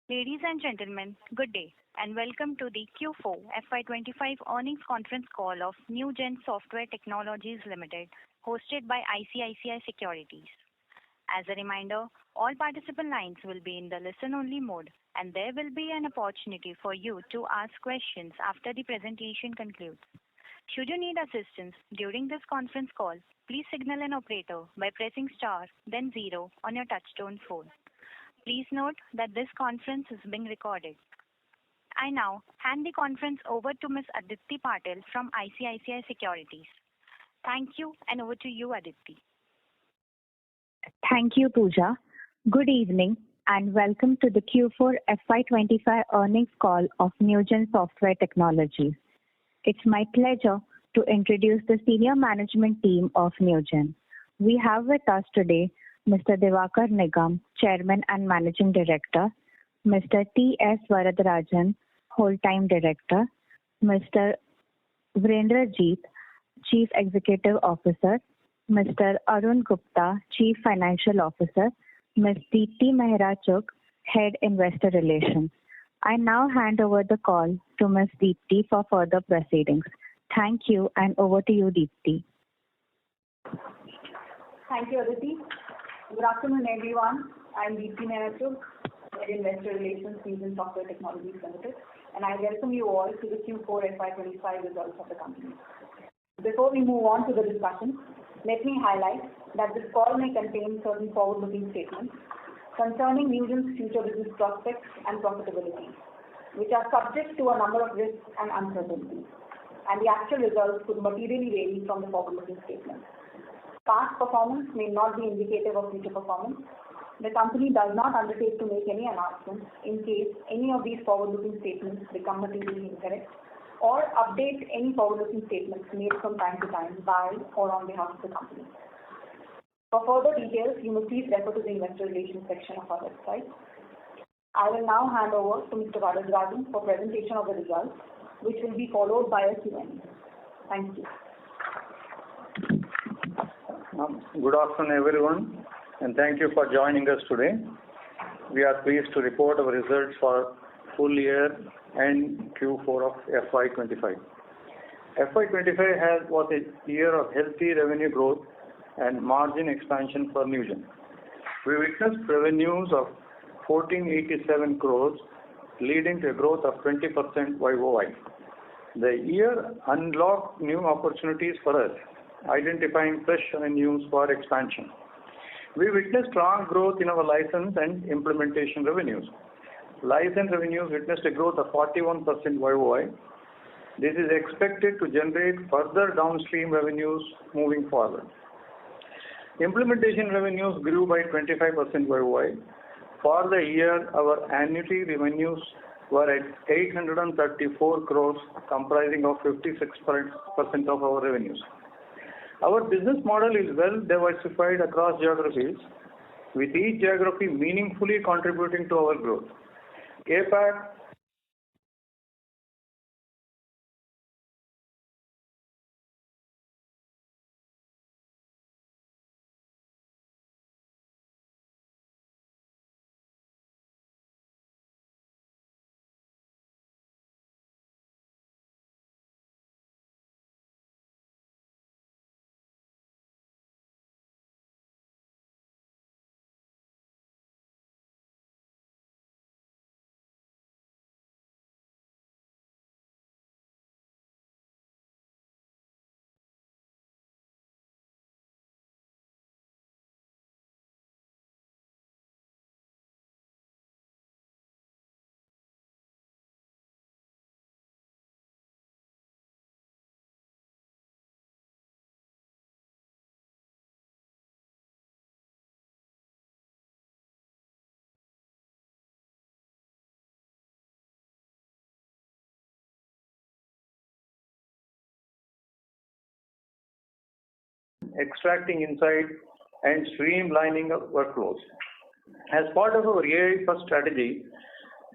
Ladies and gentlemen, good day and welcome to the Q4FY25 earnings conference call of Newgen Software Technologies Limited, hosted by ICICI Securities. As a reminder, all participant lines will be in the listen-only mode, and there will be an opportunity for you to ask questions after the presentation concludes. Should you need assistance during this conference call, please signal an operator by pressing star, then 0 on your touchtone phone. Please note that this conference is being recorded. I now hand the conference over to Ms. Aditi Patil from ICICI Securities. Thank you, and over to you, Aditi. Thank you, Pooja. Good evening and welcome to the Q4 FY25 earnings call of Newgen Software Technologies. It's my pleasure to introduce the senior management team of Newgen. We have with us today Mr. Diwakar Nigam, Chairman and Managing Director, Mr. T.S. Varadarajan, Whole-Time Director, Mr. Virendra Jeet, Chief Executive Officer, Mr. Arun Gupta, Chief Financial Officer, Ms. Deepti Mehra Chugh, Head Investor Relations. I now hand over the call to Ms. Deepti for further proceedings. Thank you, and over to you, Deepti. Thank you, Aditi. Good afternoon, everyone. I'm Deepti Mehra Chugh, Head Investor Relations, Newgen Software Technologies Limited, and I welcome you all to the Q4 FY25 results of the company. Before we move on to the discussion, let me highlight that this call may contain certain forward-looking statements concerning Newgen's future business prospects and profitability, which are subject to a number of risks and uncertainties, and the actual results could materially vary from the forward-looking statements. Past performance may not be indicative of future performance. The company does not undertake to make any announcements in case any of these forward-looking statements become materially incorrect, or update any forward-looking statements made from time to time by or on behalf of the company. For further details, you may please refer to the Investor Relations section of our website. I will now hand over to Mr. Varadarajan for presentation of the results, which will be followed by a Q&A. Thank you. Good afternoon, everyone, and thank you for joining us today. We are pleased to report our results for full year and Q4 of FY25. FY25 was a year of healthy revenue growth and margin expansion for Newgen. We witnessed revenues of 1487 crores, leading to a growth of 20% YOY. The year unlocked new opportunities for us, identifying fresh avenues for expansion. We witnessed strong growth in our license and implementation revenues. License revenues witnessed a growth of 41% YOY. This is expected to generate further downstream revenues moving forward. Implementation revenues grew by 25% YOY. For the year, our annuity revenues were at 834 crores, comprising of 56% of our revenues. Our business model is well diversified across geographies, with each geography meaningfully contributing to our growth. APAC extracting insight and streamlining of workflows. As part of our AI-first strategy,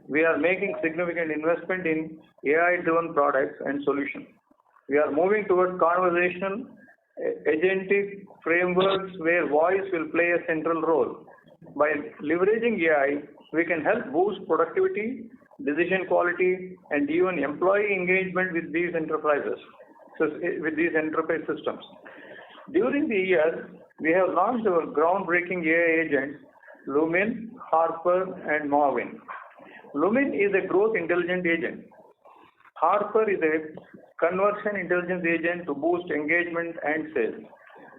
we are making significant investment in AI-driven products and solutions. We are moving towards conversational agentic frameworks where voice will play a central role. By leveraging AI, We can help boost productivity, decision quality, and even employee engagement with these enterprise systems. During the year, we have launched our groundbreaking AI agents, Lumen, Harper, and Marvin. Lumen is a growth intelligence agent. Harper is a conversion intelligence agent to boost engagement and sales.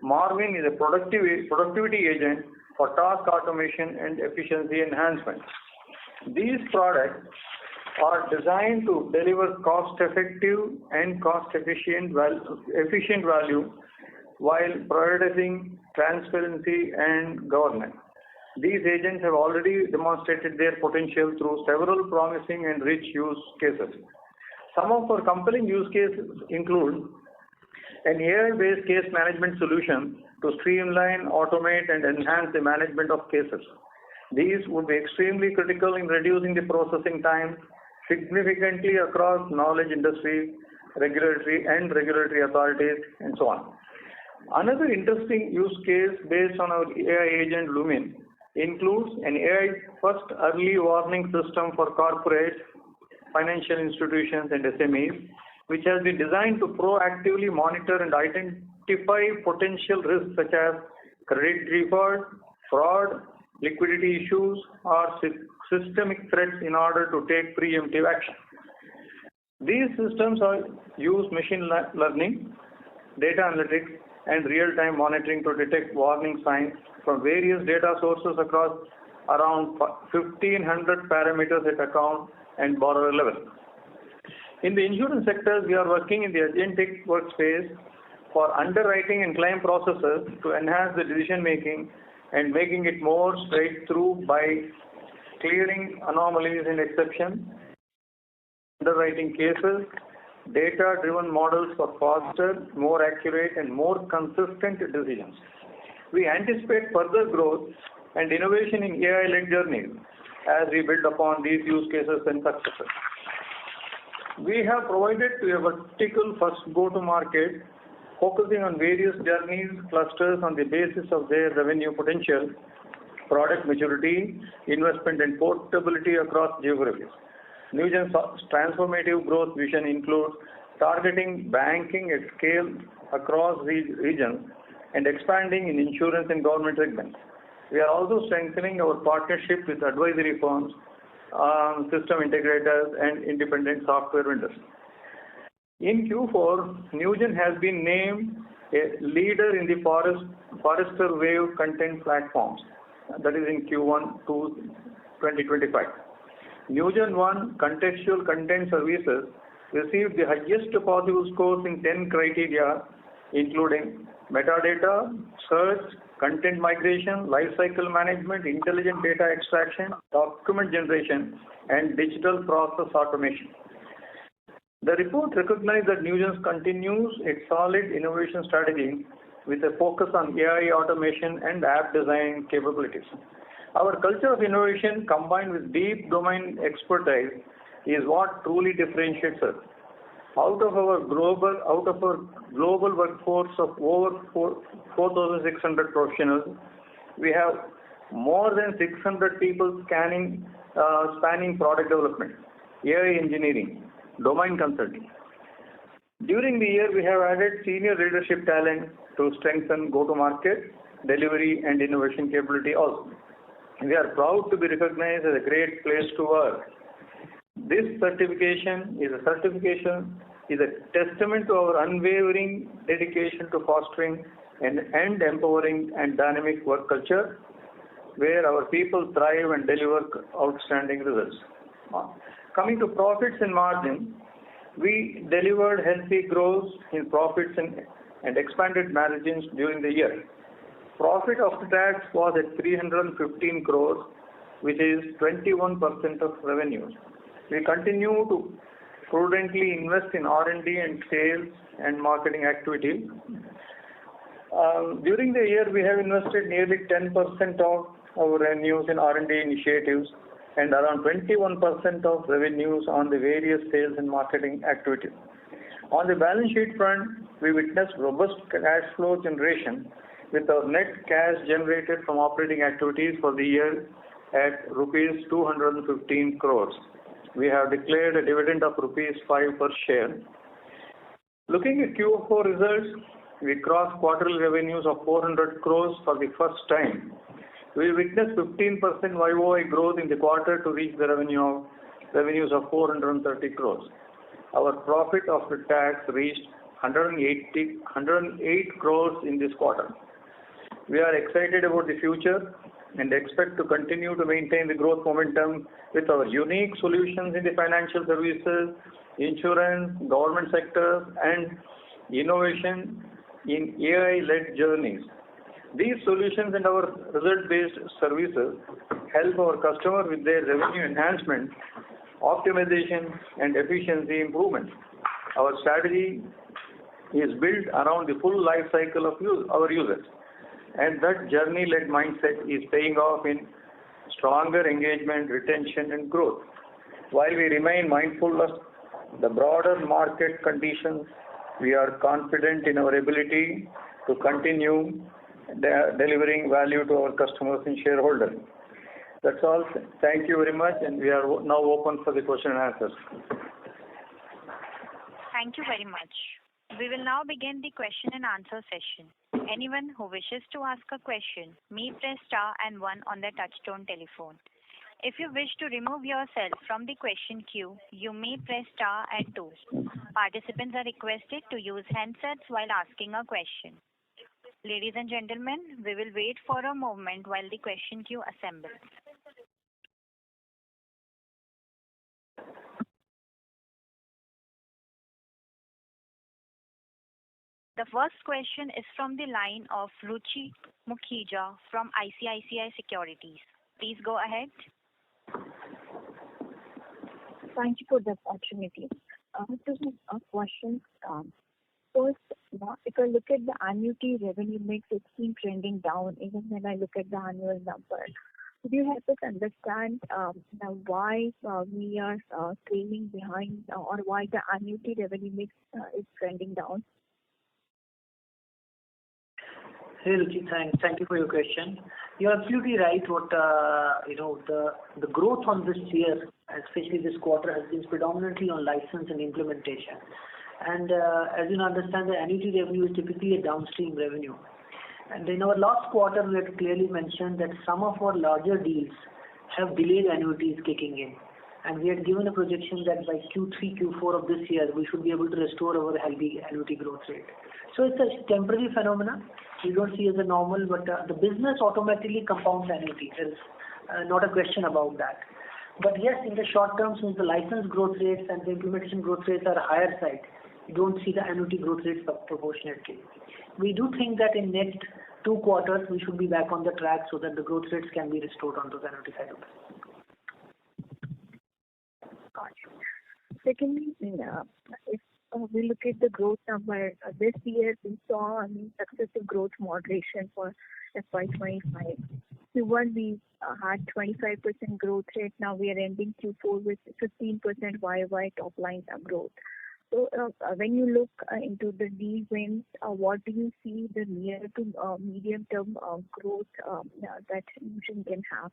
Marvin is a productivity agent for task automation and efficiency enhancement. These products are designed to deliver cost-effective and cost-efficient value while prioritizing transparency and governance. These agents have already demonstrated their potential through several promising and rich use cases. Some of our compelling use cases include an AI-based case management solution to streamline, automate, and enhance the management of cases. These would be extremely critical in reducing the processing time significantly across knowledge industry, regulatory authorities, and so on. Another interesting use case based on our AI agent Lumen includes an AI-first early warning system for corporates, financial institutions, and SMEs, which has been designed to proactively monitor and identify potential risks such as credit default, fraud, liquidity issues, or systemic threats in order to take preemptive action. These systems use machine learning, data analytics, and real-time monitoring to detect warning signs from various data sources across around 1,500 parameters at account and borrower level. In the insurance sector, we are working in the agentic workspace for underwriting and claim processes to enhance the decision making and making it more straight through by clearing anomalies and exceptions, underwriting cases, data-driven models for faster, more accurate, and more consistent decisions. We anticipate further growth and innovation in AI-led journeys as we build upon these use cases and successes. We have provided to a vertical first go-to-market, focusing on various journeys clusters on the basis of their revenue potential, product maturity, investment, and portability across geographies. Newgen's transformative growth vision includes targeting banking at scale across regions and expanding in insurance and government segments. We are also strengthening our partnership with advisory firms, system integrators, and independent software vendors. In Q4, Newgen has been named a leader in the Forrester Wave content platforms, that is in Q1 2025. Newgen One Contextual Content Services received the highest possible scores in 10 criteria, including metadata, search, content migration, lifecycle management, intelligent data extraction, document generation, and digital process automation. The report recognized that Newgen continues its solid innovation strategy with a focus on AI automation and app design capabilities. Our culture of innovation combined with deep domain expertise is what truly differentiates us. Out of our global workforce of over 4,600 professionals, we have more than 600 people spanning product development, AI engineering, domain consulting. During the year, we have added senior leadership talent to strengthen go-to-market, delivery, and innovation capability also. We are proud to be recognized as a great place to work. This certification is a testament to our unwavering dedication to fostering and empowering and dynamic work culture where our people thrive and deliver outstanding results. Coming to profits and margin, we delivered healthy growth in profits and expanded margins during the year. Profit after tax was at 315 crores, which is 21% of revenues. We continue to prudently invest in R&D and sales and marketing activities. During the year, we have invested nearly 10% of our revenues in R&D initiatives and around 21% of revenues on the various sales and marketing activities. On the balance sheet front, we witnessed robust cash flow generation with our net cash generated from operating activities for the year at rupees 215 crores. We have declared a dividend of rupees 5 per share. Looking at Q4 results, we crossed quarterly revenues of 400 crores for the first time. We witnessed 15% YOY growth in the quarter to reach the revenues of 430 crores. Our profit after tax reached 108 crores in this quarter. We are excited about the future and expect to continue to maintain the growth momentum with our unique solutions in the financial services, insurance, government sector, and innovation in AI-led journeys. These solutions and our result-based services help our customers with their revenue enhancement, optimization, and efficiency improvement. Our strategy is built around the full life cycle of our users, and that journey-led mindset is paying off in stronger engagement, retention, and growth. While we remain mindful of the broader market conditions, we are confident in our ability to continue delivering value to our customers and shareholders. That's all. Thank you very much, and we are now open for the question and answers. Thank you very much. We will now begin the question and answer session. Anyone who wishes to ask a question may press star and 1 on their touchtone telephone. If you wish to remove yourself from the question queue, you may press star and 2. Participants are requested to use handsets while asking a question. Ladies and gentlemen, we will wait for a moment while the question queue assembles. The first question is from the line of Ruchi Mukhija from ICICI Securities. Please go ahead. Thank you for the opportunity. Two questions. First, if I look at the annuity revenue mix, it's been trending down even when I look at the annual number. Could you help us understand why we are trailing behind or why the annuity revenue mix is trending down? Hey Ruchi, thank you for your question. You're absolutely right. The growth on this year, especially this quarter, has been predominantly on license and implementation. And as you understand, the annuity revenue is typically a downstream revenue. And in our last quarter, we had clearly mentioned that some of our larger deals have delayed annuities kicking in. And we had given a projection that by Q3, Q4 of this year, we should be able to restore our healthy annuity growth rate. So it's a temporary phenomenon. We don't see it as a normal, but the business automatically compounds annuity. There's not a question about that. But yes, in the short term, since the license growth rates and the implementation growth rates are higher side, you don't see the annuity growth rates proportionately. We do think that in next 2 quarters, we should be back on the track so that the growth rates can be restored onto the annuity side of it. Got it. Secondly, if we look at the growth number, this year we saw successive growth moderation for FY25. Q1 we had 25% growth rate. Now we are ending Q4 with 15% YY top line growth. So when you look into the deal wins, what do you see the near to medium term growth that Newgen can have?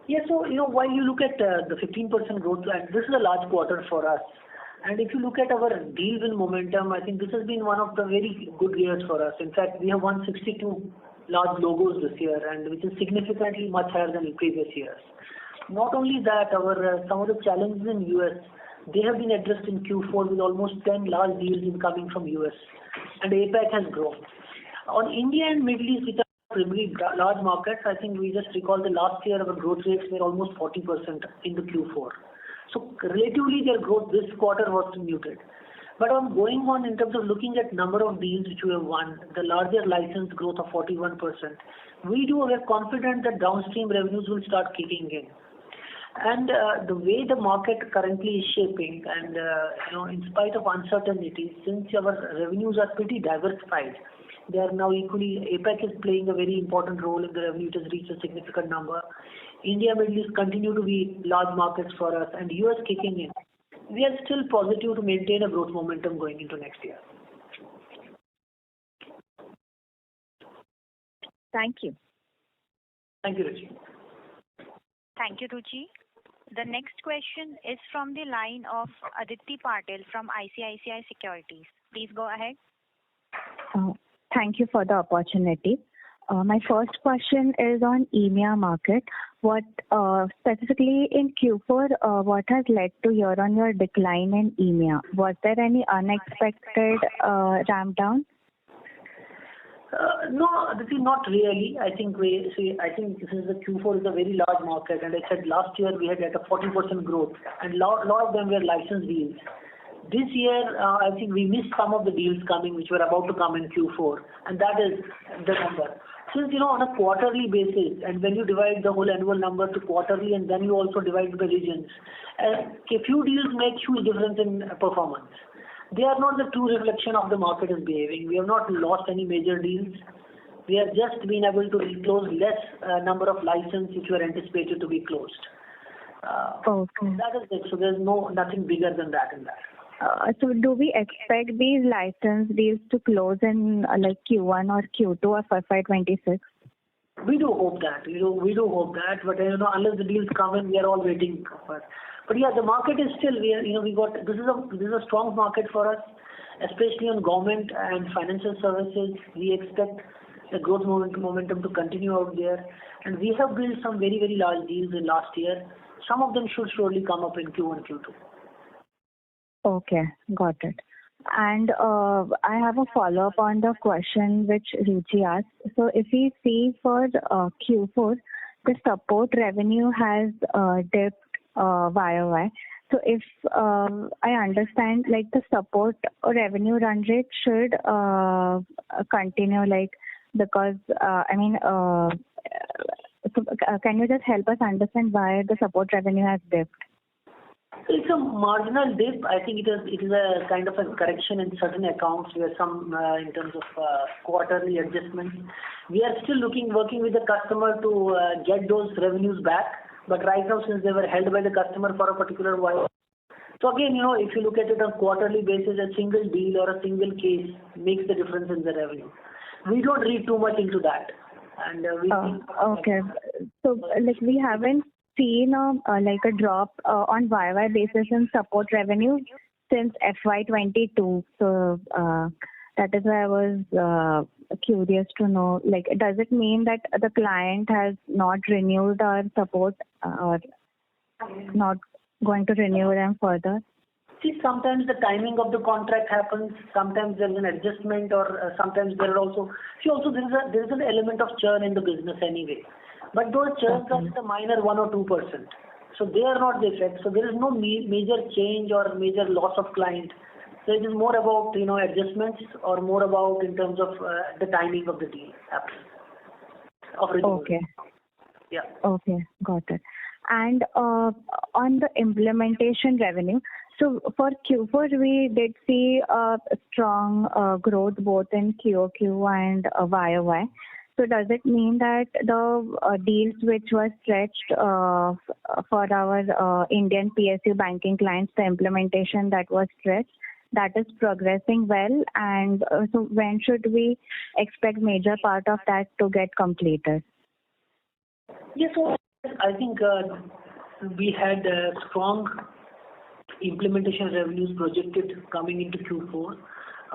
Yeah, so while you look at the 15% growth, and this is a large quarter for us. And if you look at our deal win momentum, I think this has been one of the very good years for us. In fact, we have won 62 large logos this year, and which is significantly much higher than in previous years. Not only that, some of the challenges in US, they have been addressed in Q4 with almost 10 large deals incoming from US, and APAC has grown. On India and Middle East, which are really large markets, I think we just recall the last year our growth rates were almost 40% in the Q4. So relatively their growth this quarter was muted. But on going on in terms of looking at number of deals which we have won, the larger license growth of 41%, we are confident that downstream revenues will start kicking in. And the way the market currently is shaping, and in spite of uncertainty, since our revenues are pretty diversified, they are now equally, APAC is playing a very important role in the revenue. It has reached a significant number. India, Middle East continue to be large markets for us, and US kicking in. We are still positive to maintain a growth momentum going into next year. Thank you. Thank you, Ruchi. Thank you, Ruchi. The next question is from the line of Aditi Patil from ICICI Securities. Please go ahead. Thank you for the opportunity. My first question is on EMEA market. What specifically in Q4, what has led to year-on-year decline in EMEA? Was there any unexpected ramp down? No, Aditi, not really. I think this is the Q4 is a very large market, and I said last year we had a 40% growth, and lot of them were license deals. This year, I think we missed some of the deals coming, which were about to come in Q4, and that is the number. Since, on a quarterly basis, and when you divide the whole annual number to quarterly, and then you also divide the regions, a few deals make huge difference in performance. They are not the true reflection of the market is behaving. We have not lost any major deals. We have just been able to close less number of licenses which were anticipated to be closed. Okay. That is it. So there's nothing bigger than that in that. So do we expect these license deals to close in like Q1 or Q2 of FY26? We do hope that. We do hope that. But unless the deals come in, we are all waiting for. But yeah, the market is still this is a strong market for us, especially on government and financial services. We expect the growth momentum to continue out there, and we have built some very, very large deals in last year. Some of them should surely come up in Q1, Q2. Okay, got it. And I have a follow-up on the question which Ruchi asked. So if we see for Q4, the support revenue has dipped YOY. So if I understand, like the support revenue run rate should continue, like because can you just help us understand why the support revenue has dipped? It's a marginal dip. I think it is a kind of a correction in certain accounts where some in terms of quarterly adjustments. We are still working with the customer to get those revenues back. But right now, since they were held by the customer for a particular while, so again, if you look at it on quarterly basis, a single deal or a single case makes the difference in the revenue. We don't read too much into that. And okay. So like we haven't seen a drop on YY basis in support revenue since FY22. So that is why I was curious to know, like, does it mean that the client has not renewed our support or not going to renew them further? See, sometimes the timing of the contract happens. Sometimes there is an adjustment, or sometimes there are also. There is an element of churn in the business anyway. But those churns are the minor 1 or 2%. So they are not the effect. So there is no major change or major loss of client. So it is more about adjustments or more about in terms of the timing of the deal happening. Okay. Yeah. Okay, got it. And on the implementation revenue, so for Q4 we did see a strong growth both in QOQ and YOY. So does it mean that the deals which were stretched for our Indian PSU banking clients, the implementation that was stretched, that is progressing well? And so when should we expect major part of that to get completed? Yes, so I think we had strong implementation revenues projected coming into Q4.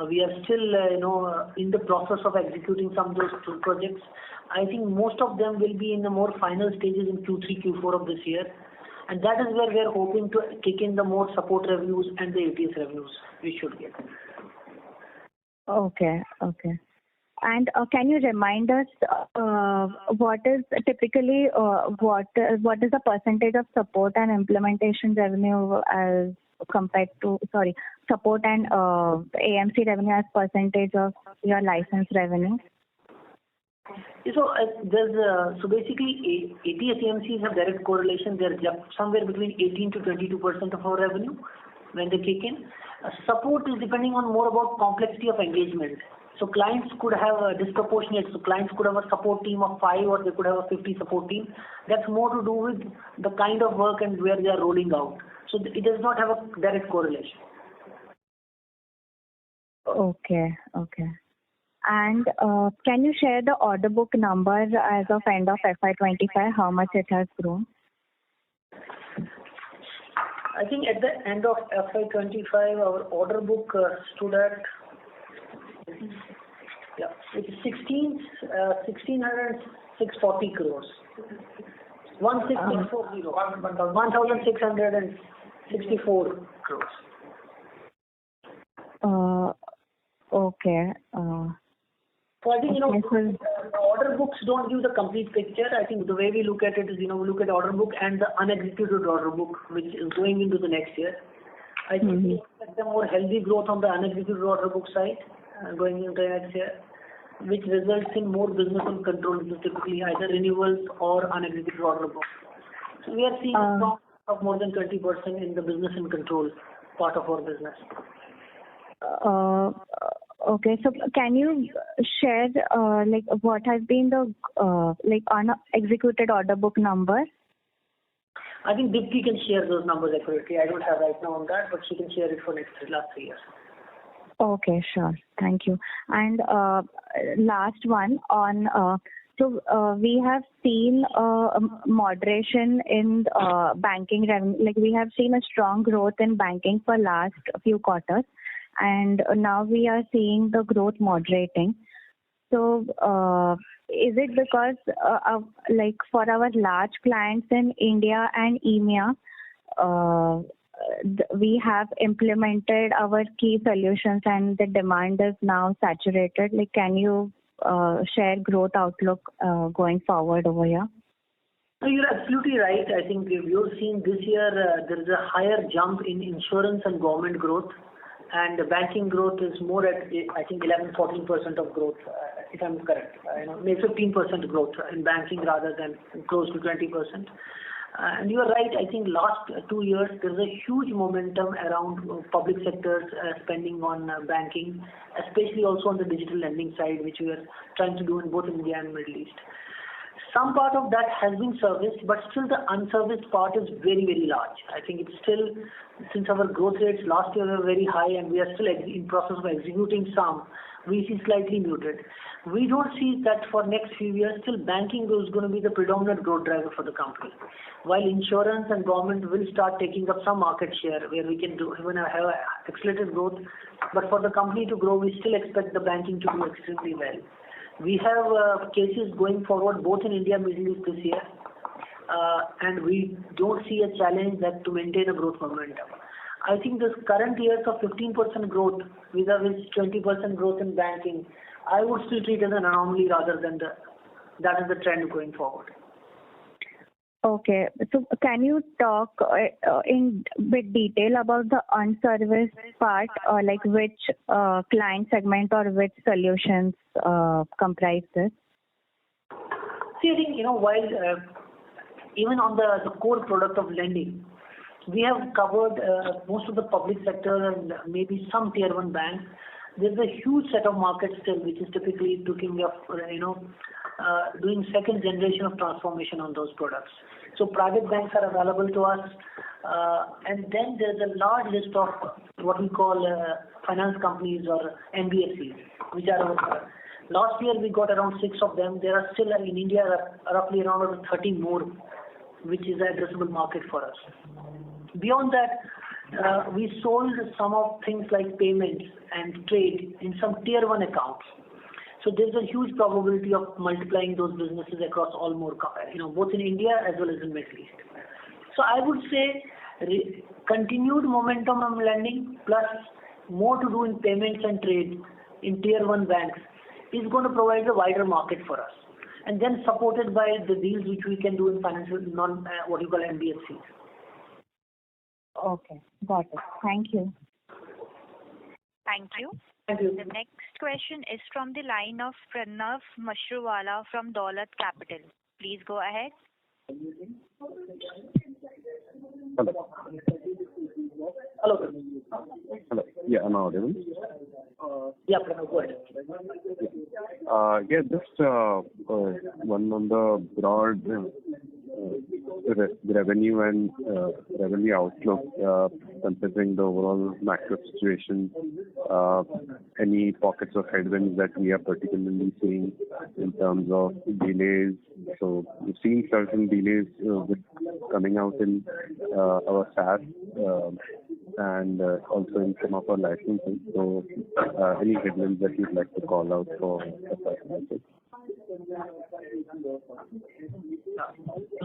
We are still, in the process of executing some of those projects. I think most of them will be in the more final stages in Q3, Q4 of this year. And that is where we are hoping to kick in the more support revenues and the ATS revenues we should get. Okay. And can you remind us what is typically what is the percentage of support and implementation revenue as compared to support and AMC revenue as percentage of your license revenue? So so basically ATS AMCs have direct correlation. They're somewhere between 18 to 22% of our revenue when they kick in. Support is depending on more about complexity of engagement. So clients could have a disproportionate. So clients could have a support team of 5 or they could have a 50 support team. That's more to do with the kind of work and where they are rolling out. So it does not have a direct correlation. Okay. And can you share the order book number as of end of FY25, how much it has grown? I think at the end of FY25, our order book stood at it's 1,640 crores. 1,664 crores. Okay. So I think, order books don't give the complete picture. I think the way we look at it is, we look at order book and the unexecuted order book, which is going into the next year. I think we expect a more healthy growth on the unexecuted order book side going into next year, which results in more business and control, which is typically either renewals or unexecuted order book. So we are seeing a growth of more than 20% in the business and control part of our business. Okay, so can you share what has been the unexecuted order book number? I think Dipti can share those numbers accurately. I don't have right now on that, but she can share it for last 3 years. Okay, sure. Thank you. And last one on, we have seen moderation in banking revenue. Like we have seen a strong growth in banking for last few quarters, and now we are seeing the growth moderating. So is it because for our large clients in India and EMEA, we have implemented our key solutions and the demand is now saturated? Like, can you share growth outlook going forward over here? No, you're absolutely right. I think you're seeing this year there is a higher jump in insurance and government growth, and the banking growth is more at, I think, 11-14% of growth, if I'm correct. Maybe 15% growth in banking rather than close to 20%. And you are right. I think last 2 years there's a huge momentum around public sectors spending on banking, especially also on the digital lending side, which we are trying to do in both India and Middle East. Some part of that has been serviced, but still the unserviced part is very, very large. I think it's still, since our growth rates last year were very high and we are still in process of executing some, we see slightly muted. We don't see that for next few years. Still, banking is going to be the predominant growth driver for the company, while insurance and government will start taking up some market share where we can do even have accelerated growth. But for the company to grow, we still expect the banking to do extremely well. We have cases going forward both in India and Middle East this year, and we don't see a challenge that to maintain a growth momentum. I think this current years of 15% growth vis-a-vis 20% growth in banking, I would still treat as an anomaly rather than that is the trend going forward. Okay, so can you talk in bit detail about the unserviced part, like which client segment or which solutions comprise this? See, I think, while even on the core product of lending, we have covered most of the public sector and maybe some tier 1 banks. There's a huge set of markets still, which is typically looking at, doing second generation of transformation on those products. So private banks are available to us, and then there's a large list of what we call finance companies or NBFCs, which are last year we got around 6 of them. There are still in India roughly around 30 more, which is an addressable market for us. Beyond that, we sold some of things like payments and trade in some tier 1 accounts. So there's a huge probability of multiplying those businesses across all more, both in India as well as in Middle East. So I would say continued momentum on lending plus more to do in payments and trade in tier 1 banks is going to provide a wider market for us. And then supported by the deals which we can do in financial, what you call NBFCs. Okay, got it. Thank you. Thank you. Thank you. The next question is from the line of Pranav Mashruwala from Dolat Capital. Please go ahead. Hello. Hello. Yeah, am I audible? Yeah, Pranav, go ahead. Just one on the broad revenue and revenue outlook. considering the overall macro situation, any pockets of headwinds that we are particularly seeing in terms of delays. So we've seen certain delays coming out in our SaaS and also in some of our licensing. So any headwinds that you'd like to call out for FY26?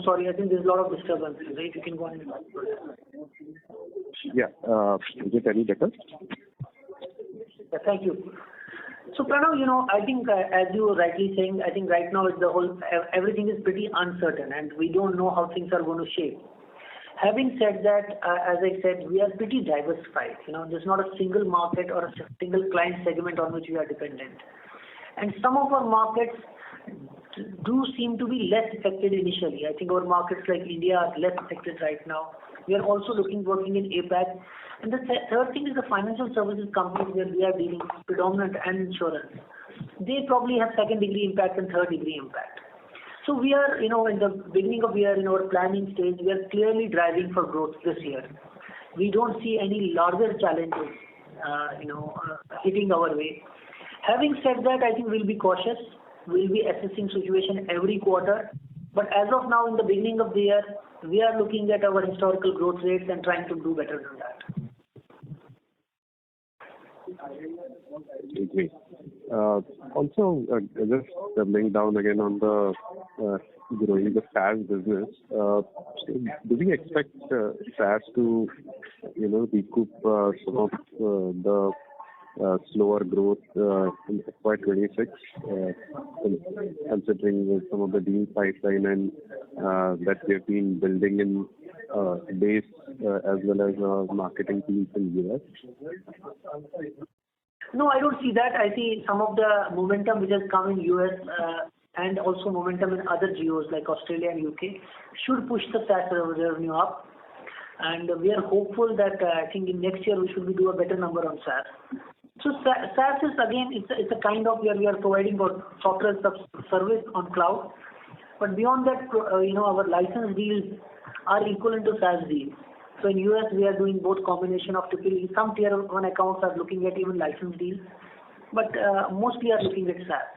Sorry, I think there's a lot of disturbance, right? You can go on. Yeah. Is it any better? Yeah, thank you. So Pranav, I think as you were rightly saying, I think right now everything is pretty uncertain and we don't know how things are going to shape. Having said that, as I said, we are pretty diversified. There's not a single market or a single client segment on which we are dependent. And some of our markets do seem to be less affected initially. I think our markets like India are less affected right now. We are also working in APAC. And the third thing is the financial services companies where we are dealing with predominant and insurance. They probably have second degree impact and third degree impact. So we are, in the beginning of the year, in our planning stage, we are clearly driving for growth this year. We don't see any larger challenges, hitting our way. Having said that, I think we'll be cautious. We'll be assessing situation every quarter. But as of now, in the beginning of the year, we are looking at our historical growth rates and trying to do better than that. Great. Also, just doubling down again on the growing the SaaS business. Do we expect SaaS to, recoup some of the slower growth in FY26, considering some of the deal pipeline and that we have been building in base as well as marketing teams in US? No, I don't see that. I see some of the momentum which has come in US and also momentum in other geos like Australia and UK should push the SaaS revenue up. And we are hopeful that I think in next year we should do a better number on SaaS. So SaaS is again, it's a kind of where we are providing software service on cloud. But beyond that, our license deals are equivalent to SaaS deals. So in US, we are doing both combination of typically some tier 1 accounts are looking at even license deals, but mostly are looking at SaaS.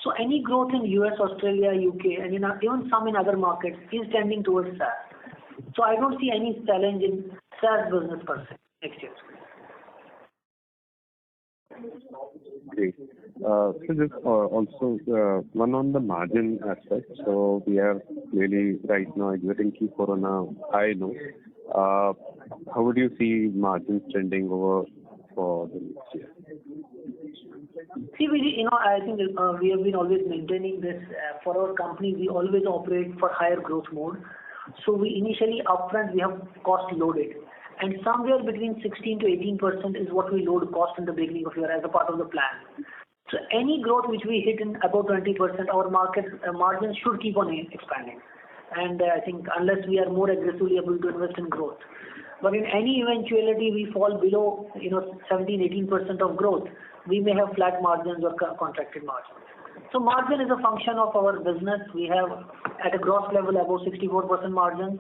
So any growth in US, Australia, UK, and even some in other markets is tending towards SaaS. So I don't see any challenge in SaaS business per se next year. Great. So just also one on the margin aspect. So we are really right now exiting Q4 on a high note. How would you see margins trending over for the next year? See, I think we have been always maintaining this. For our company, we always operate for higher growth mode. So we initially upfront, we have cost loaded. And somewhere between 16 to 18% is what we load cost in the beginning of the year as a part of the plan. So any growth which we hit in above 20%, our margins should keep on expanding. And I think unless we are more aggressively able to invest in growth. But in any eventuality we fall below 17-18% of growth, we may have flat margins or contracted margins. So margin is a function of our business. We have at a gross level above 64% margins.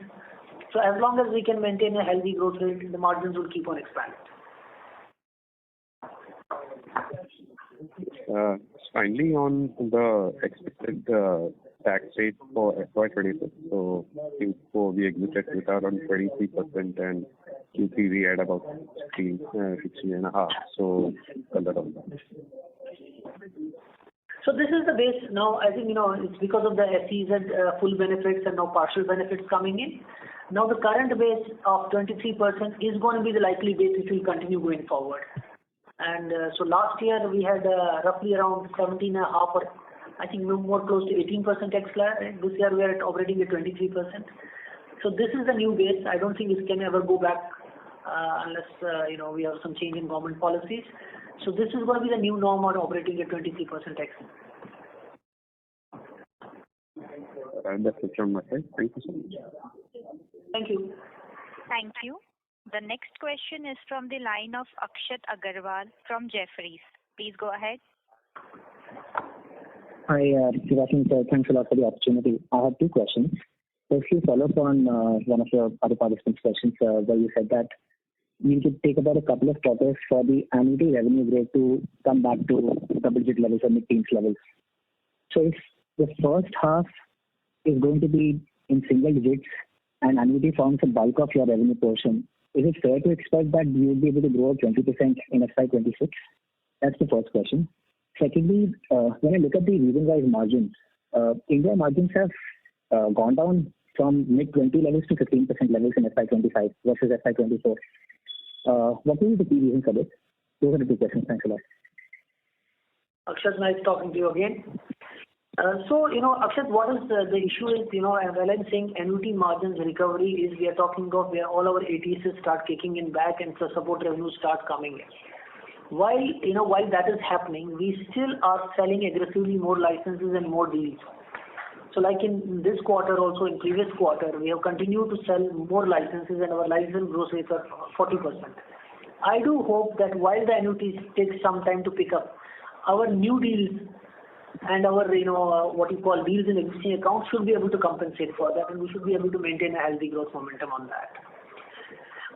So as long as we can maintain a healthy growth rate, the margins will keep on expanding. Finally, on the expected tax rate for FY26, so Q4 we exited with around 23% and Q3 we had about 16.5%. So color on that. So this is the base now. I think it's because of the SEZ full benefits and now partial benefits coming in. Now the current base of 23% is going to be the likely base which will continue going forward. And so last year we had roughly around 17.5 or I think more close to 18% tax slab. This year we are operating at 23%. So this is the new base. I don't think it can ever go back unless we have some change in government policies. So this is going to be the new norm on operating at 23% tax. That's it from my side. Thank you so much. Thank you. Thank you. The next question is from the line of Akshat Agarwal from Jefferies. Please go ahead. Hi, good afternoon, sir. Thanks a lot for the opportunity. I have two questions. Firstly, follow up on one of your other participants' questions where you said that we could take about a couple of quarters for the annuity revenue growth to come back to double-digit levels or mid-teens levels. So if the first half is going to be in single digits and annuity forms a bulk of your revenue portion, is it fair to expect that you will be able to grow 20% in FY26? That's the first question. Secondly, when I look at the region-wise margins, India margins have gone down from mid-20 levels to 15% levels in FY25 versus FY24. What will be the key reason for this? Those are the two questions. Thanks a lot. Akshat, nice talking to you again. Akshat, what is the issue is, while I'm saying annuity margins recovery is we are talking of where all our ATSs start kicking in back and the support revenues start coming in. While that is happening, we still are selling aggressively more licenses and more deals. So like in this quarter also, in previous quarter, we have continued to sell more licenses and our license growth rates are 40%. I do hope that while the annuities take some time to pick up, our new deals and our, what you call deals in existing accounts should be able to compensate for that, and we should be able to maintain a healthy growth momentum on that.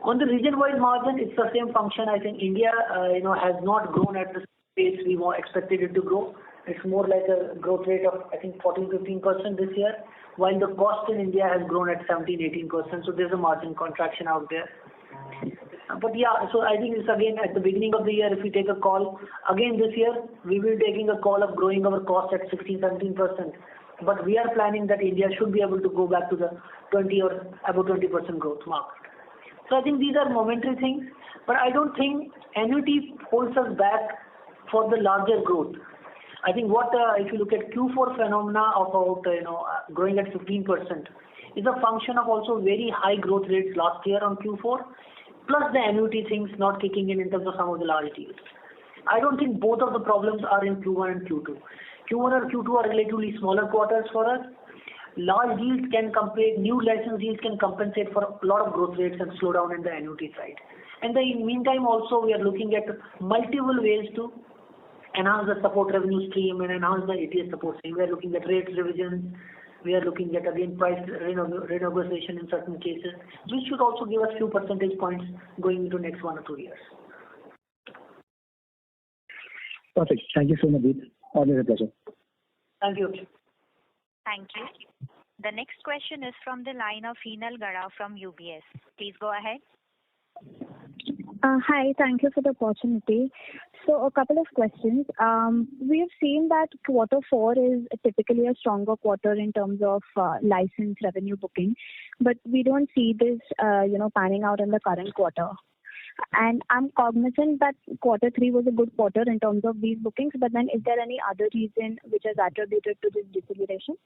On the region-wise margin, it's the same function. I think India, has not grown at the pace we expected it to grow. It's more like a growth rate of, I think, 14-15% this year, while the cost in India has grown at 17-18%. So there's a margin contraction out there. But yeah, so I think it's again at the beginning of the year, if we take a call, again this year, we will be taking a call of growing our cost at 16-17%. But we are planning that India should be able to go back to the 20 or above 20% growth mark. So I think these are momentary things, but I don't think annuity holds us back for the larger growth. I think if you look at Q4 phenomena of about growing at 15% is a function of also very high growth rates last year on Q4, plus the annuity things not kicking in terms of some of the large deals. I don't think both of the problems are in Q1 and Q2. Q1 and Q2 are relatively smaller quarters for us. Large deals new license deals can compensate for a lot of growth rates and slow down in the annuity side. And in the meantime also we are looking at multiple ways to enhance the support revenue stream and enhance the ATS support stream. We are looking at rate revisions. We are looking at, again, price renegotiation in certain cases, which should also give us few percentage points going into next 1 or 2 years. Perfect. Thank you so much, Deep. Always a pleasure. Thank you. Thank you. The next question is from the line of Heenal Gada from UBS. Please go ahead. Hi, thank you for the opportunity. So a couple of questions. We have seen that quarter 4 is typically a stronger quarter in terms of license revenue booking, but we don't see this, panning out in the current quarter. And I'm cognizant that quarter 3 was a good quarter in terms of these bookings, but then is there any other reason which is attributed to this deceleration?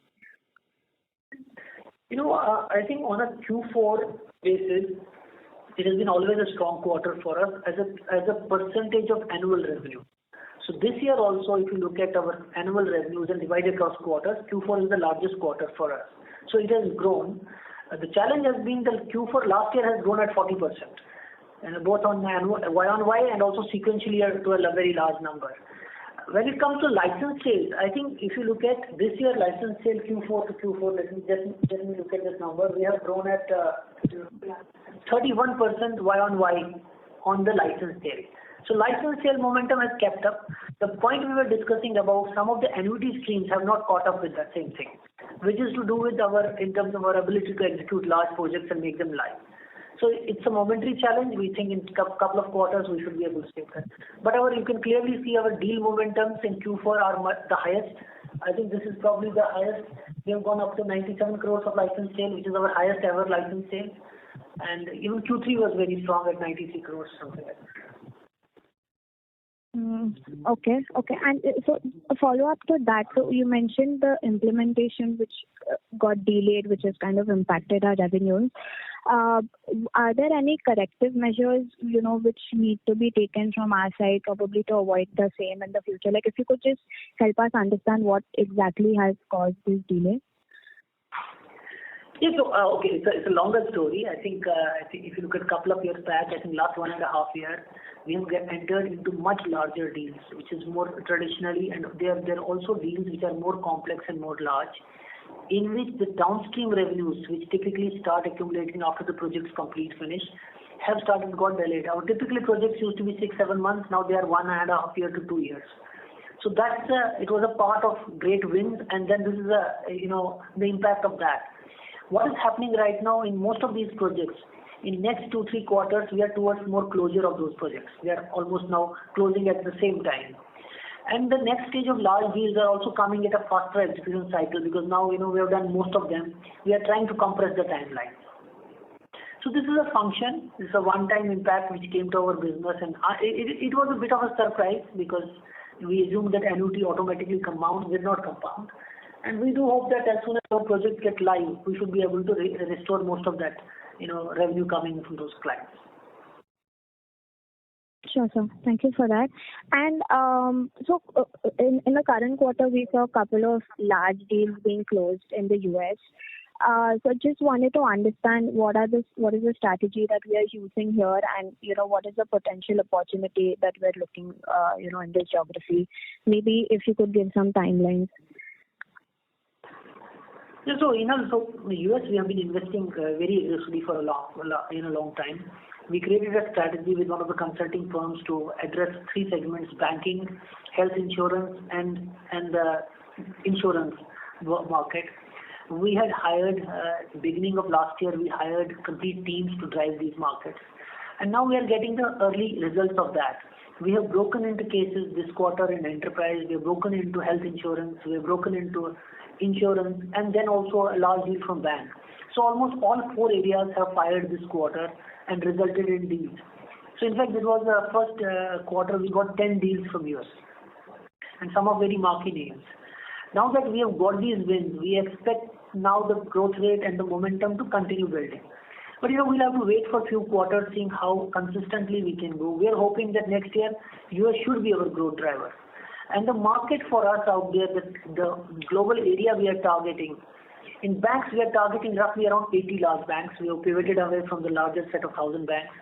I think on a Q4 basis, it has been always a strong quarter for us as a percentage of annual revenue. So this year also, if you look at our annual revenues and divide across quarters, Q4 is the largest quarter for us. So it has grown. The challenge has been that Q4 last year has grown at 40%, and both on Y-on-Y and also sequentially to a very large number. When it comes to license sales, I think if you look at this year license sale Q4 to Q4, let me look at this number. We have grown at 31% Y-on-Y on the license sale. So license sale momentum has kept up. The point we were discussing about some of the annuity streams have not caught up with that same thing, which is to do with in terms of our ability to execute large projects and make them live. So it's a momentary challenge. We think in a couple of quarters we should be able to save that. But you can clearly see our deal momentums in Q4 are the highest. I think this is probably the highest. We have gone up to 97 crores of license sale, which is our highest ever license sale. And even Q3 was very strong at 93 crores, something like that. Okay. And so a follow-up to that, so you mentioned the implementation which got delayed, which has kind of impacted our revenues. Are there any corrective measures, which need to be taken from our side probably to avoid the same in the future? Like if you could just help us understand what exactly has caused this delay? Yeah, so it's a longer story. I think if you look at a couple of years back, I think last 1.5 years, we have entered into much larger deals, which is more traditionally, and there are also deals which are more complex and more large, in which the downstream revenues, which typically start accumulating after the project's finish, have got delayed. Our typically projects used to be 6-7 months. Now they are 1.5 years to 2 years. So it was a part of great wins, and then this is the impact of that. What is happening right now in most of these projects? In next 2-3 quarters, we are towards more closure of those projects. We are almost now closing at the same time. And the next stage of large deals are also coming at a faster execution cycle, because now we have done most of them. We are trying to compress the timeline. So this is a function. It's a one-time impact which came to our business, and it was a bit of a surprise because we assumed that annuity automatically compounds, did not compound. And we do hope that as soon as our projects get live, we should be able to restore most of that revenue coming from those clients. Sure, sir. Thank you for that. And in the current quarter, we saw a couple of large deals being closed in the US. So just wanted to understand what is the strategy that we are using here, and what is the potential opportunity that we're looking in this geography. Maybe if you could give some timelines. Yeah, so in the US, we have been investing very aggressively for a long time. We created a strategy with one of the consulting firms to address 3 segments: banking, health insurance, and the insurance market. We had hired, beginning of last year, we hired complete teams to drive these markets. And now we are getting the early results of that. We have broken into cases this quarter in enterprise, we have broken into health insurance, we have broken into insurance, and then also a large deal from bank. So almost all 4 areas have fired this quarter and resulted in deals. So in fact, this was the first quarter we got 10 deals from US, and some are very marquee names. Now that we have got these wins, we expect now the growth rate and the momentum to continue building. But we'll have to wait for a few quarters, seeing how consistently we can go. We are hoping that next year US should be our growth driver. And the market for us out there, the global area we are targeting, in banks we are targeting roughly around 80 large banks. We have pivoted away from the largest set of 1,000 banks.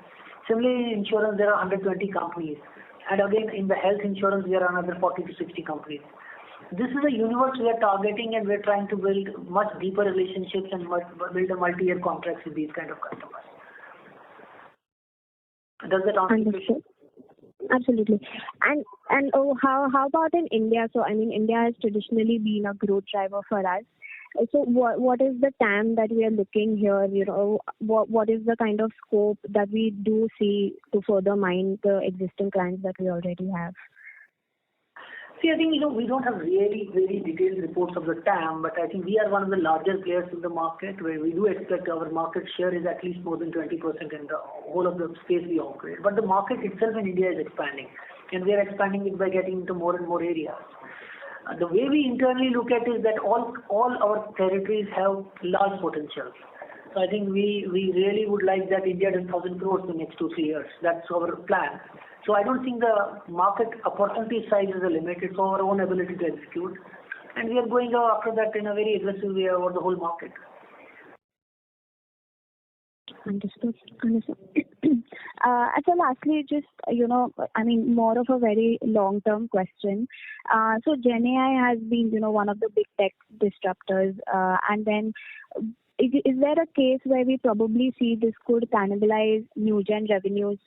Similarly, in insurance there are 120 companies. And again, in the health insurance there are another 40 to 60 companies. This is a universe we are targeting, and we are trying to build much deeper relationships and build a multi-year contracts with these kind of customers. Does that answer your question? Absolutely. And how about in India? So India has traditionally been a growth driver for us. So what is the TAM that we are looking here? What is the kind of scope that we do see to further mine the existing clients that we already have? See, I think we don't have really very detailed reports of the TAM, but I think we are one of the larger players in the market, where we do expect our market share is at least more than 20% in the whole of the space we operate. But the market itself in India is expanding, and we are expanding it by getting into more and more areas. The way we internally look at it is that all our territories have large potential. So I think we really would like that India does 1,000 crores in the next 2-3 years. That's our plan. So I don't think the market opportunity size is a limit. It's our own ability to execute. And we are going after that in a very aggressive way over the whole market. Understood. So lastly, just, more of a very long-term question. So GenAI has been, one of the big tech disruptors. And then is there a case where we probably see this could cannibalize Newgen revenues,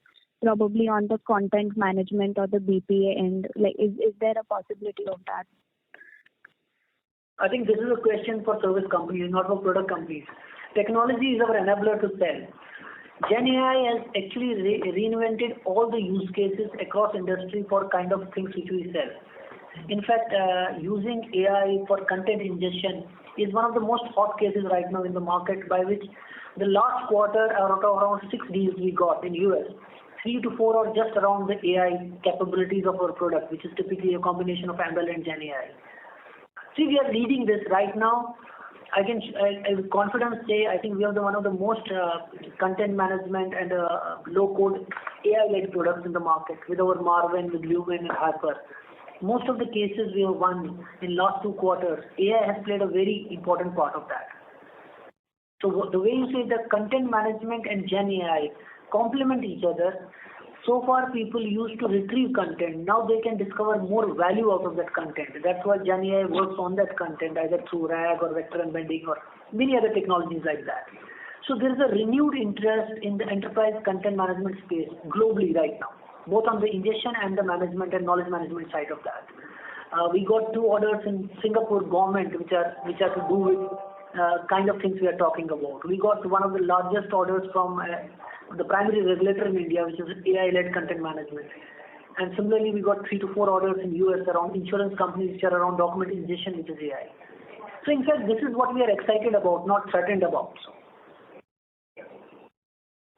probably on the content management or the BPA end? Is there a possibility of that? I think this is a question for service companies, not for product companies. Technology is our enabler to sell. GenAI has actually reinvented all the use cases across industry for kind of things which we sell. In fact, using AI for content ingestion is one of the most hot cases right now in the market, by which the last quarter, out of around 6 deals we got in US, 3 to 4 are just around the AI capabilities of our product, which is typically a combination of ML and GenAI. See, we are leading this right now. I with confidence say I think we are one of the most content management and low-code AI-led products in the market, with our Marvin, with Newgen and Hyper. Most of the cases we have won in last 2 quarters, AI has played a very important part of that. So the way you say that content management and GenAI complement each other. So far, people used to retrieve content. Now they can discover more value out of that content. That's why GenAI works on that content, either through RAG or vector embedding or many other technologies like that. So there is a renewed interest in the enterprise content management space globally right now, both on the ingestion and the management and knowledge management side of that. We got 2 orders in Singapore government which are to do with kind of things we are talking about. We got one of the largest orders from the primary regulator in India, which is AI-led content management. And similarly, we got 3 to 4 orders in US around insurance companies which are around document ingestion, which is AI. So in fact, this is what we are excited about, not threatened about.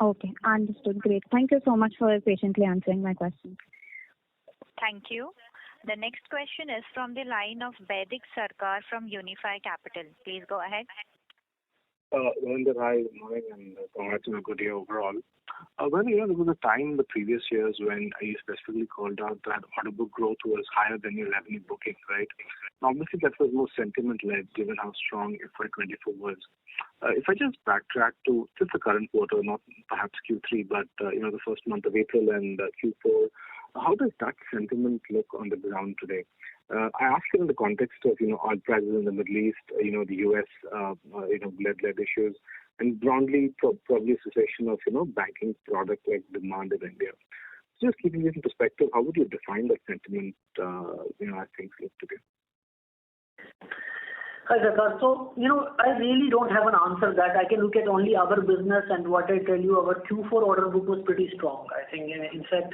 Okay, understood. Great. Thank you so much for patiently answering my questions. Thank you. The next question is from the line of Vaidik Sarkar from Unifi Capital. Please go ahead. Ravinder, hi, good morning, and congrats on a good year overall. Well, there was a time in the previous years when you specifically called out that order book growth was higher than your revenue booking, right? Obviously, that was more sentiment-led, given how strong FY24 was. If I just backtrack to just the current quarter, not perhaps Q3, but the first month of April and Q4, how does that sentiment look on the ground today? I ask it in the context of oil prices in the Middle East, the US, led issues, and broadly probably a cessation of banking product like demand in India. Just keeping this in perspective, how would you define that sentiment? As things look today? Hi, Sarkar. So, I really don't have an answer that. I can look at only our business, and what I tell you, our Q4 order book was pretty strong. I think, in fact,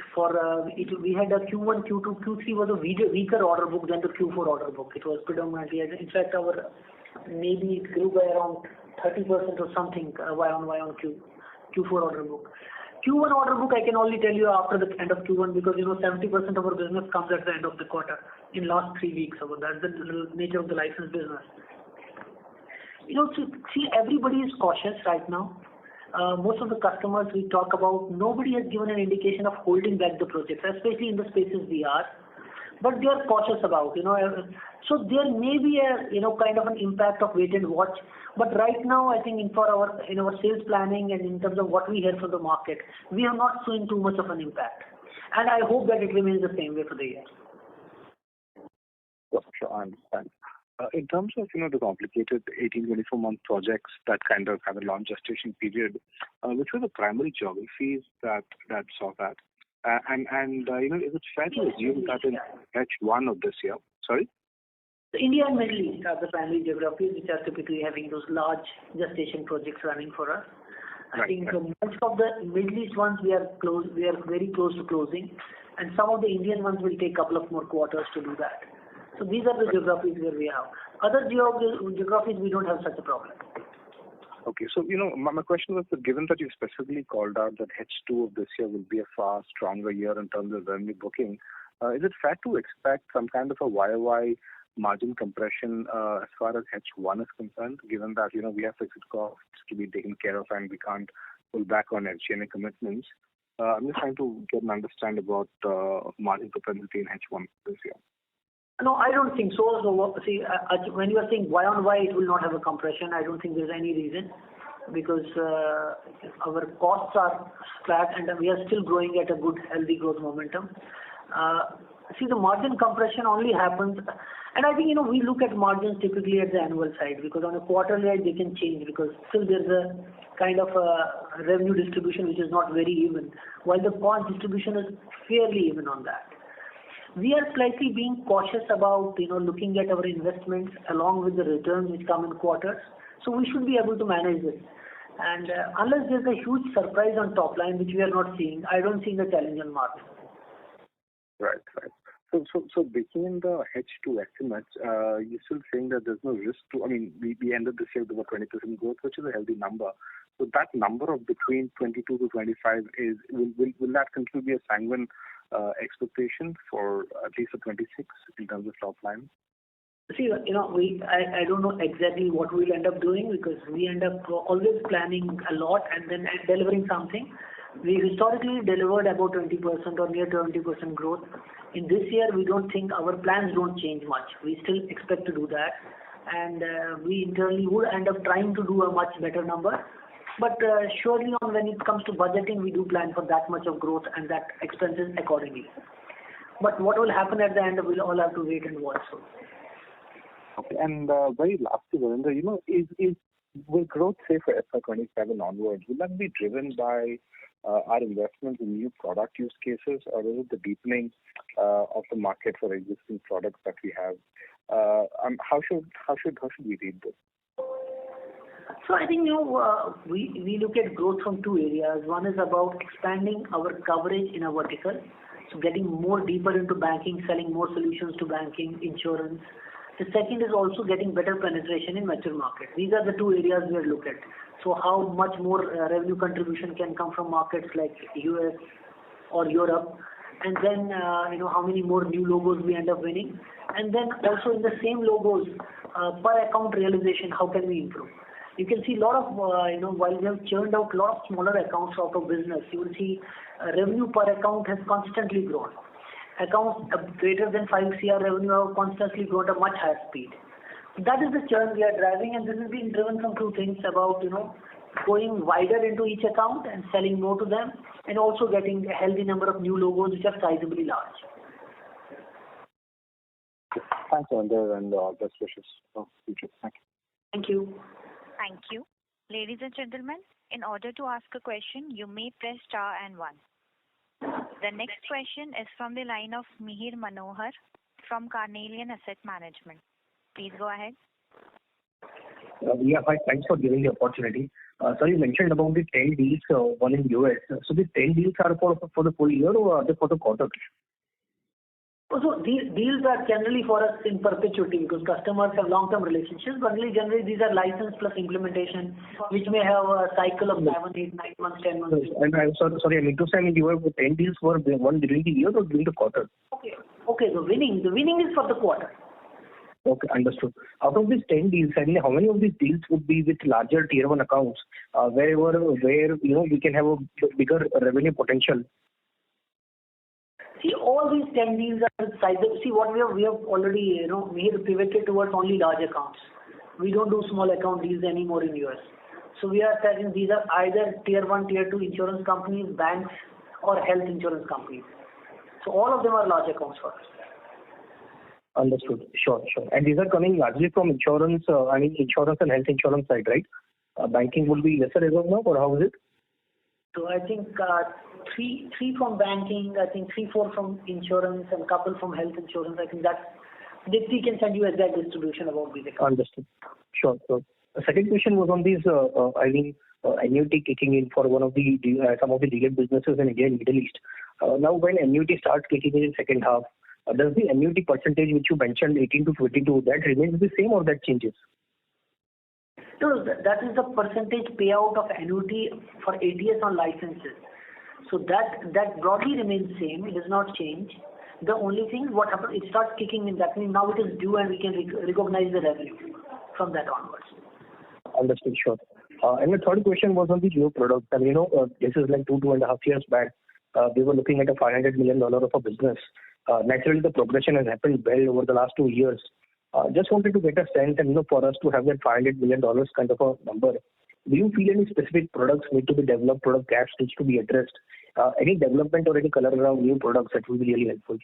we had a Q1, Q2, Q3 was a weaker order book than the Q4 order book. It was predominantly, in fact, maybe it grew by around 30% or something on Q4 order book. Q1 order book, I can only tell you after the end of Q1 because 70% of our business comes at the end of the quarter in last 3 weeks. So that's the nature of the license business. See, everybody is cautious right now. Most of the customers we talk about, nobody has given an indication of holding back the projects, especially in the spaces we are. But they are cautious about, So there may be a, kind of an impact of wait and watch. But right now, I think in our sales planning and in terms of what we hear from the market, we are not seeing too much of an impact. And I hope that it remains the same way for the year. Sure, I understand. In terms of the complicated 18-24-month projects that kind of have a long gestation period, which were the primary geographies that saw that? And is it fair to assume that in H1 of this year? Sorry? India and Middle East are the primary geographies which are typically having those large gestation projects running for us. I think most of the Middle East ones we are very close to closing, and some of the Indian ones will take a couple of more quarters to do that. So these are the geographies where we have. Other geographies we don't have such a problem. Okay, so my question was that given that you specifically called out that H2 of this year will be a far stronger year in terms of revenue booking, is it fair to expect some kind of a YOY margin compression as far as H1 is concerned, given that we have fixed costs to be taken care of and we can't pull back on SG&A commitments? I'm just trying to get an understanding about margin propensity in H1 this year. No, I don't think so. So see, when you are saying Y on Y, it will not have a compression. I don't think there's any reason because our costs are flat and we are still growing at a good, healthy growth momentum. See, the margin compression only happens, and I think we look at margins typically at the annual side because on a quarterly they can change because still there's a kind of a revenue distribution which is not very even, while the cost distribution is fairly even on that. We are slightly being cautious about looking at our investments along with the returns which come in quarters. So we should be able to manage this. And unless there's a huge surprise on top line which we are not seeing, I don't see the challenge on margin. Right. So between the H2 estimates, you're still saying that there's no risk to, we ended this year with about 20% growth, which is a healthy number. So that number of between 22 to 25 will that continue to be a sanguine expectation for at least a 26 in terms of top line? See, I don't know exactly what we'll end up doing because we end up always planning a lot and then delivering something. We historically delivered about 20% or near 20% growth. In this year, we don't think our plans don't change much. We still expect to do that. And we internally would end up trying to do a much better number. But surely when it comes to budgeting, we do plan for that much of growth and that expenses accordingly. But what will happen at the end, we'll all have to wait and watch. Okay, and very lastly, Ravinder, is will growth, say, for FY27 onwards, will that be driven by our investments in new product use cases, or is it the deepening of the market for existing products that we have? How should we read this? So I think we look at growth from two areas. One is about expanding our coverage in a vertical, so getting more deeper into banking, selling more solutions to banking, insurance. The second is also getting better penetration in mature market. These are the two areas we are looking at. So how much more revenue contribution can come from markets like US or Europe, and then how many more new logos we end up winning, and then also in the same logos per account realization, how can we improve? You can see a lot of while we have churned out a lot of smaller accounts out of business, you will see revenue per account has constantly grown. Accounts greater than 5 CR revenue have constantly grown at a much higher speed. That is the churn we are driving, and this is being driven from two things about going wider into each account and selling more to them, and also getting a healthy number of new logos which are sizably large. Thanks, Ander, and best wishes for future. Thank you. Thank you. Thank you. Ladies and gentlemen, in order to ask a question, you may press star and 1. The next question is from the line of Mihir Manohar from Carnelian Asset Management. Please go ahead. Hi. Thanks for giving the opportunity. Sir, you mentioned about the 10 deals, one in US. So the 10 deals are for the full year, or are they for the quarter? So these deals are generally for us in perpetuity because customers have long-term relationships. But generally these are license plus implementation, which may have a cycle of 7, 8, 9 months, 10 months. And I'm sorry, I mean to say, you have 10 deals for one during the year or during the quarter? Okay. The winning is for the quarter. Okay, understood. Out of these 10 deals, I mean, how many of these deals would be with larger tier 1 accounts, where we can have a bigger revenue potential? See, all these 10 deals are size. See, what we have already, we have pivoted towards only large accounts. We don't do small account deals anymore in US. So we are saying these are either tier 1, tier 2 insurance companies, banks, or health insurance companies. So all of them are large accounts for us. Understood. Sure. And these are coming largely from insurance, insurance and health insurance side, right? Banking will be lesser as of now, or how is it? So I think three from banking, I think 3-4 from insurance, and a couple from health insurance. I think that's Dipti can send you exact distribution about these accounts. Understood. Sure. The second question was on these, annuity kicking in for one of the some of the dealer businesses in India and Middle East. Now, when annuity starts kicking in second half, does the annuity percentage which you mentioned 18 to 22 that remains the same or that changes? No, that is the percentage payout of annuity for ATS on licenses. So that broadly remains same. It does not change. The only thing what happens, it starts kicking in. That means now it is due and we can recognize the revenue from that onwards. Understood. Sure. And the third question was on the new product. And this is like 2.5 years back. We were looking at a $500 million of a business. Naturally, the progression has happened well over the last 2 years. Just wanted to get a sense, and for us to have that $500 million kind of a number, do you feel any specific products need to be developed, product gaps needs to be addressed? Any development or any color around new products that will be really helpful?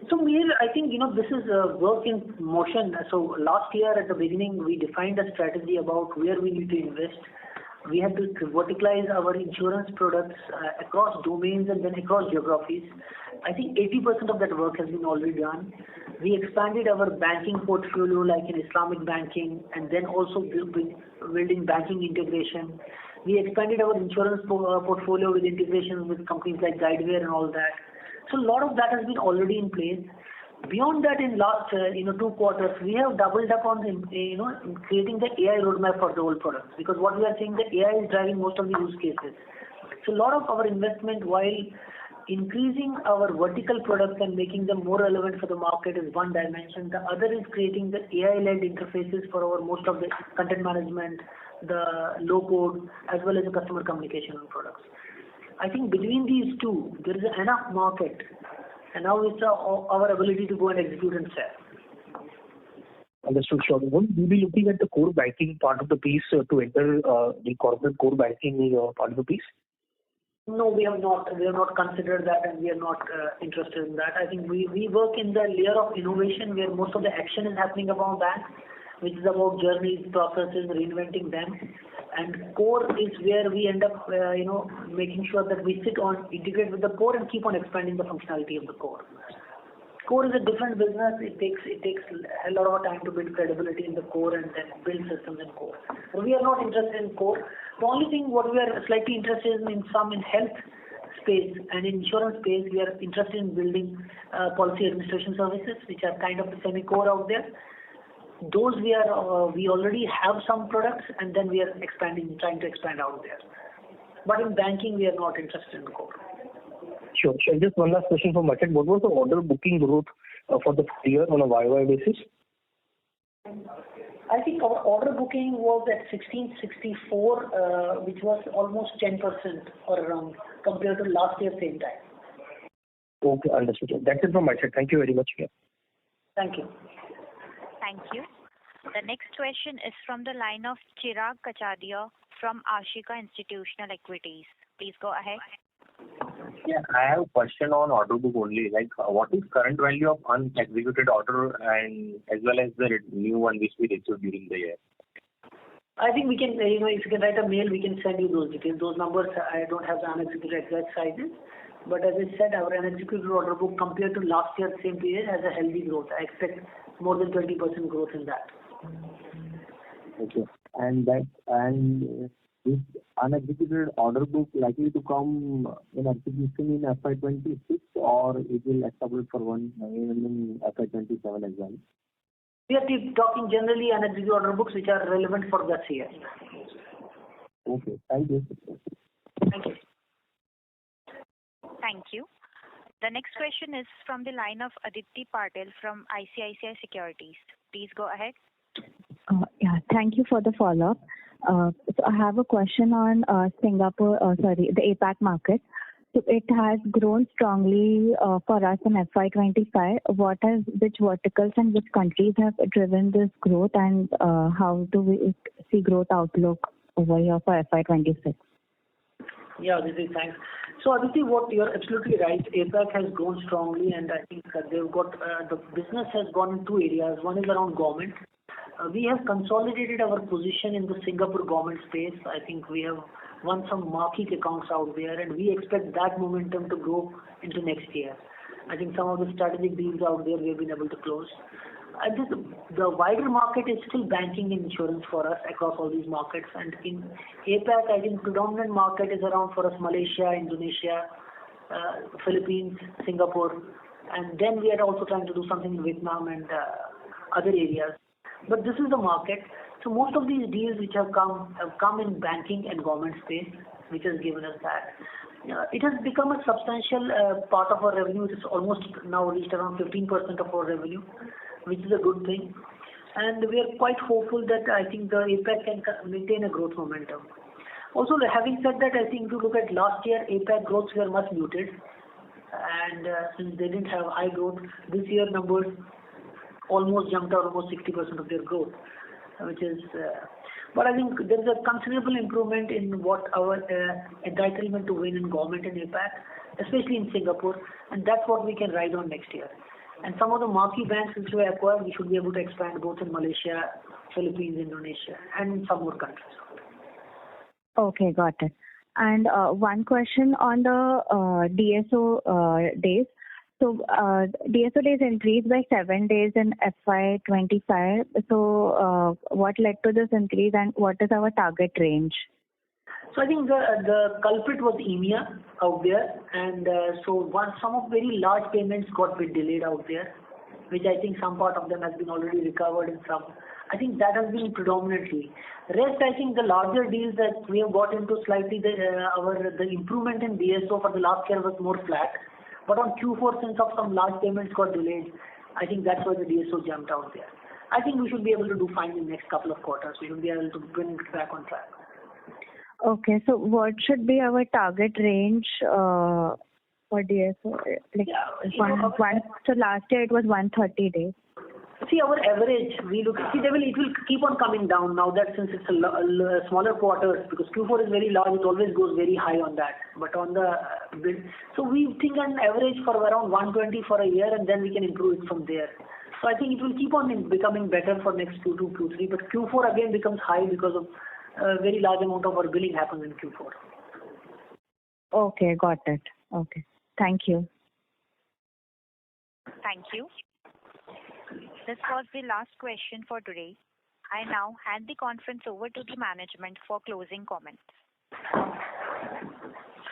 So, Mir, I think this is a work in motion. So last year at the beginning, we defined a strategy about where we need to invest. We have to verticalize our insurance products across domains and then across geographies. I think 80% of that work has been already done. We expanded our banking portfolio like in Islamic banking, and then also building banking integration. We expanded our insurance portfolio with integrations with companies like Guidewire and all that. So a lot of that has been already in place. Beyond that, in last 2 quarters, we have doubled up on creating the AI roadmap for the whole product, because what we are seeing, the AI is driving most of the use cases. So a lot of our investment, while increasing our vertical products and making them more relevant for the market, is one dimension. The other is creating the AI-led interfaces for our most of the content management, the low code, as well as the customer communication products. I think between these two, there is enough market. And now it's our ability to go and execute and sell. Understood. Sure. Would you be looking at the core banking part of the piece to enter the corporate core banking part of the piece? No, we have not. We have not considered that, and we are not interested in that. I think we work in the layer of innovation where most of the action is happening around that. which is about journeys, processes, reinventing them. And core is where we end up, making sure that we integrate with the core and keep on expanding the functionality of the core. Core is a different business. It takes a lot of time to build credibility in the core and then build systems in core. So we are not interested in core. The only thing what we are slightly interested in health space and in insurance space, we are interested in building policy administration services, which are kind of semi-core out there. Those we already have some products, and then we are trying to expand out there. But in banking, we are not interested in core. Sure. Just one last question from my side. What was the order booking growth for the year on a YY basis? I think our order booking was at 1664, which was almost 10% or around compared to last year same time. Okay, understood. That's it from my side. Thank you very much. Thank you. Thank you. The next question is from the line of Chirag Kachadia from Ashika Institutional Equities. Please go ahead. Yeah, I have a question on order book only. Like, what is current value of unexecuted order and as well as the new one which we received during the year? I think we can, if you can write a mail, we can send you those details. Those numbers, I don't have the unexecuted exact sizes. But as I said, our unexecuted order book compared to last year same period has a healthy growth. I expect more than 20% growth in that. Okay. And is unexecuted order book likely to come in execution in FY26 or it will establish for one in FY27 as well? We are talking generally unexecuted order books which are relevant for this year. Okay. Thank you. Thank you. Thank you. The next question is from the line of Aditi Patil from ICICI Securities. Please go ahead. Thank you for the follow-up. So I have a question on the APAC market. So it has grown strongly for us in FY25. Which verticals and which countries have driven this growth, and how do we see growth outlook over here for FY26? Yeah, Aditi, thanks. So Aditi, you're absolutely right. APAC has grown strongly, and I think they've got the business has gone in two areas. One is around government. We have consolidated our position in the Singapore government space. I think we have won some marquee accounts out there, and we expect that momentum to grow into next year. I think some of the strategic deals out there we have been able to close. I think the wider market is still banking and insurance for us across all these markets. And in APAC, I think predominant market is around for us Malaysia, Indonesia, Philippines, Singapore. And then we are also trying to do something in Vietnam and other areas. But this is the market. So most of these deals which have come in banking and government space, which has given us that. It has become a substantial part of our revenue. It is almost now reached around 15% of our revenue, which is a good thing. And we are quite hopeful that I think the APAC can maintain a growth momentum. Also, having said that, I think if you look at last year, APAC growths were much muted. And since they didn't have high growth, this year numbers almost jumped out almost 60% of their growth, which is... but I think there is a considerable improvement in what our entitlement to win in government in APAC, especially in Singapore, and that's what we can ride on next year. And some of the marquee banks which we acquired, we should be able to expand both in Malaysia, Philippines, Indonesia, and some more countries. Okay, got it. And one question on the DSO days. So DSO days increased by 7 days in FY25. So what led to this increase, and what is our target range? So I think the culprit was EMEA out there, and so some of very large payments got a bit delayed out there, which I think some part of them has been already recovered in some. I think that has been predominantly. Rest, I think the larger deals that we have got into slightly, the improvement in DSO for the last year was more flat. But on Q4, since of some large payments got delayed, I think that's why the DSO jumped out there. I think we should be able to do fine in the next couple of quarters. We will be able to bring it back on track. Okay, so what should be our target range for DSO? So last year it was 130 days. See, our average, it will keep on coming down now that since it's a smaller quarter, because Q4 is very large, it always goes very high on that. But on so we think an average for around 120 for a year, and then we can improve it from there. So I think it will keep on becoming better for next Q2, Q3, but Q4 again becomes high because of a very large amount of our billing happens in Q4. Okay, got it. Okay. Thank you. Thank you. This was the last question for today. I now hand the conference over to the management for closing comments.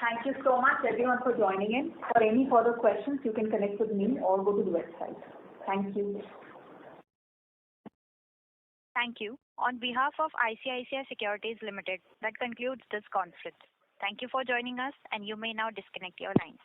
Thank you so much everyone for joining in. For any further questions, you can connect with me or go to the website. Thank you. Thank you. On behalf of ICICI Securities Limited, that concludes this conference. Thank you for joining us, and you may now disconnect your lines.